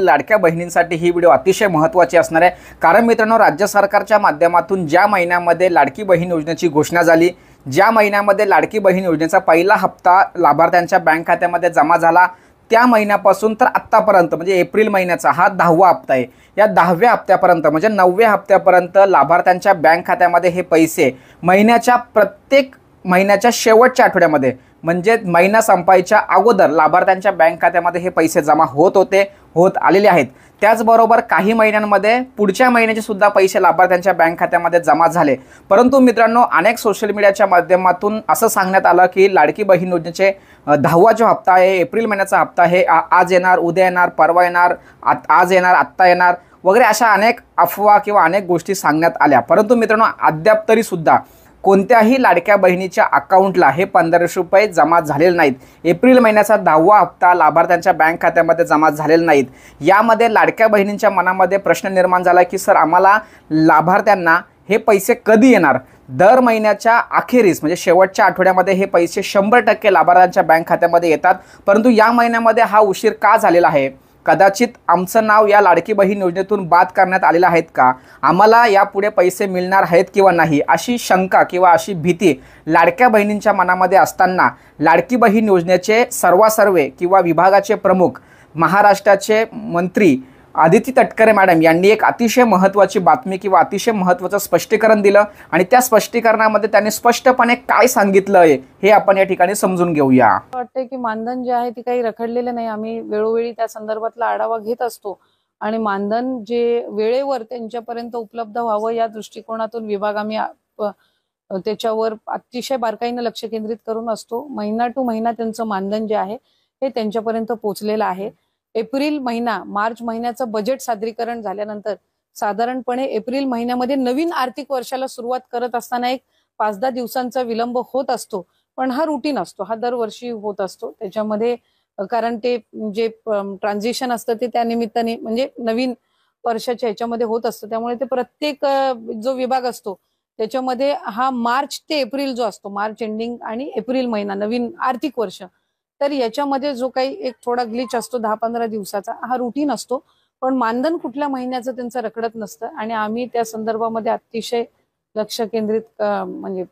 लाडक्या बहिणींसाठी ही व्हिडिओ अतिशय महत्त्वाची असणार आहे। कारण मित्रांनो, राज्य सरकारच्या माध्यमातून ज्या महिन्यामध्ये लाडकी बहीण योजनेची घोषणा झाली, ज्या महिन्यामध्ये लाडकी बहीण योजनेचा पहिला हप्ता लाभार्थ्यांच्या बँक खात्यामध्ये जमा झाला, त्या महिन्यापासून तर आत्तापर्यंत म्हणजे एप्रिल महिन्याचा हा 10वा हप्ता आहे। या 10व्या हप्त्यापर्यंत म्हणजे 9व्या हप्त्यापर्यंत लाभार्थ्यांच्या बँक खात्यामध्ये हे पैसे महिन्याच्या प्रत्येक महिन्याच्या शेवटच्या आठवड्यामध्ये म्हणजे महिना संपायच्या अगोदर लाभार्थ्यांच्या बँक खात्यामध्ये हे पैसे जमा होत आलेले आहेत। त्याचबरोबर काही महिन्यांमध्ये पुढच्या महिन्याचे सुद्धा पैसे लाभार्थ्यांच्या बँक खात्यामध्ये जमा झाले। परंतु मित्रांनो, अनेक सोशल मीडियाच्या माध्यमातून असं सांगण्यात आलं की लाडकी बहीण योजनेचे 10वा जो हप्ता आहे, एप्रिल महिन्याचा हप्ता आहे, आज येणार, उद्या येणार, परवा येणार, आज येणार, आत्ता येणार वगैरे अशा अनेक अफवा किंवा अनेक गोष्टी सांगण्यात आल्या। परंतु मित्रांनो, अद्याप तरी सुद्धा कोणत्याही लाडक्या बहिणीच्या अकाउंटला हे 1500 रुपये जमा झालेले नाहीत। एप्रिल महिन्याचा 10वा हप्ता लाभार्थ्यांच्या बँक खात्यामध्ये जमा झालेले नाहीत। यामध्ये लाडक्या बहिणींच्या मनामध्ये प्रश्न निर्माण झाला की सर, आम्हाला लाभार्थ्यांना हे पैसे कधी येणार? दर महिन्याच्या अखेरीस म्हणजे शेवटच्या आठवड्यामध्ये हे पैसे 100% लाभार्थ्यांच्या बँक खात्यामध्ये येतात, परंतु या महिन्यामध्ये हा उशीर का झालेला आहे? कदाचित आमचं नाव या लाडकी बहीण योजनेतून बाद करण्यात आलेलं आहेत का? आम्हाला यापुढे पैसे मिळणार आहेत किंवा नाही, अशी शंका किंवा अशी भीती लाडक्या बहिणींच्या मनामध्ये असताना लाडकी बहीण योजनेचे सर्वासर्वे किंवा विभागाचे प्रमुख महाराष्ट्राचे मंत्री आदिती तटकरे मॅडम यांनी एक अतिशय महत्त्वाची बातमी किंवा अतिशय महत्त्वाचं स्पष्टीकरण दिलं आणि त्या स्पष्टीकरणामध्ये त्यांनी स्पष्टपणे काय सांगितलं आहे हे आपण या ठिकाणी समजून घेऊया। वाटते की मानधन जे आहे ते काही रखडलेलं नाही। आम्ही वेळोवेळी त्या संदर्भातला आढावा घेत असतो आणि मानधन जे वेळेवर त्यांच्यापर्यंत उपलब्ध व्हावं या दृष्टिकोनातून विभाग आम्ही त्याच्यावर अतिशय बारकाईने लक्ष केंद्रित करून असतो। महिना टू महिना त्यांचं मानधन जे आहे हे त्यांच्यापर्यंत पोहोचलेलं आहे। एप्रिल महिना मार्च महिन्याचं बजेट सादरीकरण झाल्यानंतर साधारणपणे एप्रिल महिन्यामध्ये नवीन आर्थिक वर्षाला सुरुवात करत असताना एक 5-10 दिवसांचा विलंब होत असतो, पण हा रुटीन असतो, हा दरवर्षी होत असतो। त्याच्यामध्ये कारण ते जे ट्रान्झिशन असतं ते त्या निमित्ताने म्हणजे नवीन वर्षाच्या ह्याच्यामध्ये होत असतं, त्यामुळे ते प्रत्येक जो विभाग असतो त्याच्यामध्ये हा मार्च ते एप्रिल जो असतो, मार्च एंडिंग आणि एप्रिल महिना नवीन आर्थिक वर्ष, तर याच्यामध्ये जो काही एक थोडा ग्लिच असतो 10-15 दिवसाचा, हा रुटीन असतो। पण मानधन कुठल्या महिन्याचं त्यांचं रखडत नसतं आणि आम्ही त्या संदर्भामध्ये अतिशय लक्ष केंद्रित म्हणजे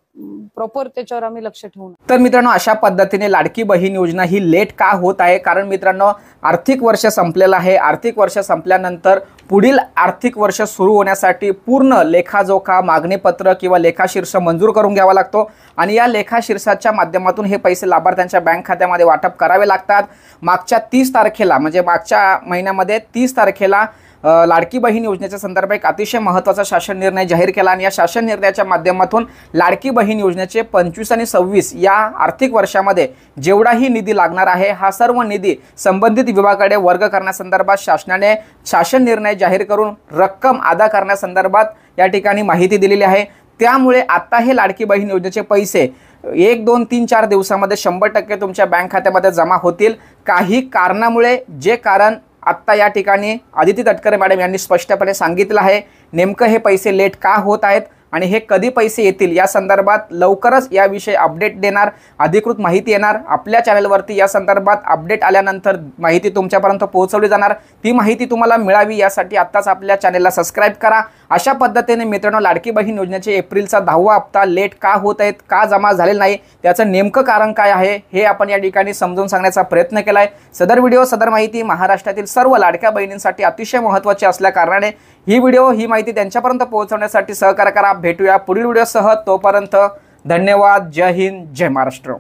प्रॉपर त्याच्यावर आम्ही लक्ष ठेवून। तर मित्रांनो, अशा पद्धतीने लाडकी बहीण योजना ही लेट का होत आहे? कारण मित्रांनो, आर्थिक वर्ष संपलेलं आहे। आर्थिक वर्ष संपल्यानंतर पुढील आर्थिक वर्ष सुरू होण्यासाठी पूर्ण लेखाजोखा, मागणीपत्र किंवा लेखाशीर्ष मंजूर करून घ्यावा लागतो आणि या लेखाशीर्षाच्या माध्यमातून हे पैसे लाभार्थ्यांच्या बँक खात्यामध्ये वाटप करावे लागतात। मागच्या 30 तारखेला म्हणजे मागच्या महिन्यामध्ये 30 तारखेला लाडकी बहीण योजनेच्या संदर्भात एक अतिशय महत्त्वाचा शासन निर्णय जाहीर केला आणि या शासन निर्णयाच्या माध्यमातून लाडकी बहीण योजनेचे 25 आणि 26 या आर्थिक वर्षामध्ये जेवढाही निधी लागणार आहे हा सर्व निधी संबंधित विभागाकडे वर्ग करण्यासंदर्भात शासनाने शासन निर्णय जाहीर करून रक्कम अदा करण्यासंदर्भात या ठिकाणी माहिती दिलेली आहे। त्यामुळे आता हे लाडकी बहीण योजनेचे पैसे 1, 2, 3, 4 दिवसामध्ये 100% तुमच्या बँक खात्यामध्ये जमा होतील। काही कारणामुळे, जे कारण आत्ता या ठिकाणी आदिती तटकरे मॅडम यांनी स्पष्टपणे सांगितलं आहे, नेमकं हे पैसे लेट का होत आहेत आणि हे कधी पैसे येतील या संदर्भात लवकरच याविषयी अपडेट देणार, अधिकृत माहिती येणार। आपल्या चॅनलवरती या संदर्भात अपडेट आल्यानंतर माहिती तुमच्यापर्यंत पोहोचवली जाणार। ती माहिती तुम्हाला मिळावी यासाठी आत्ताच आपल्या चॅनलला सबस्क्राईब करा। अशा पद्धतीने मित्रांनो, लाडकी बहीण योजनेचे एप्रिलचा 10वा हप्ता लेट का होत आहेत, का जमा झालेला नाही, त्याचं नेमकं कारण काय आहे हे आपण या ठिकाणी समजून सांगण्याचा प्रयत्न केला आहे। सदर व्हिडिओ, सदर माहिती महाराष्ट्रातील सर्व लाडक्या बहिणींसाठी अतिशय महत्त्वाची असल्या कारणाने ही माहिती त्यांच्यापर्यंत पोहोचवण्यासाठी सहकार्य करा। भेटूया पुढील व्हिडिओसह, तोपर्यंत धन्यवाद। जय हिंद, जय महाराष्ट्र।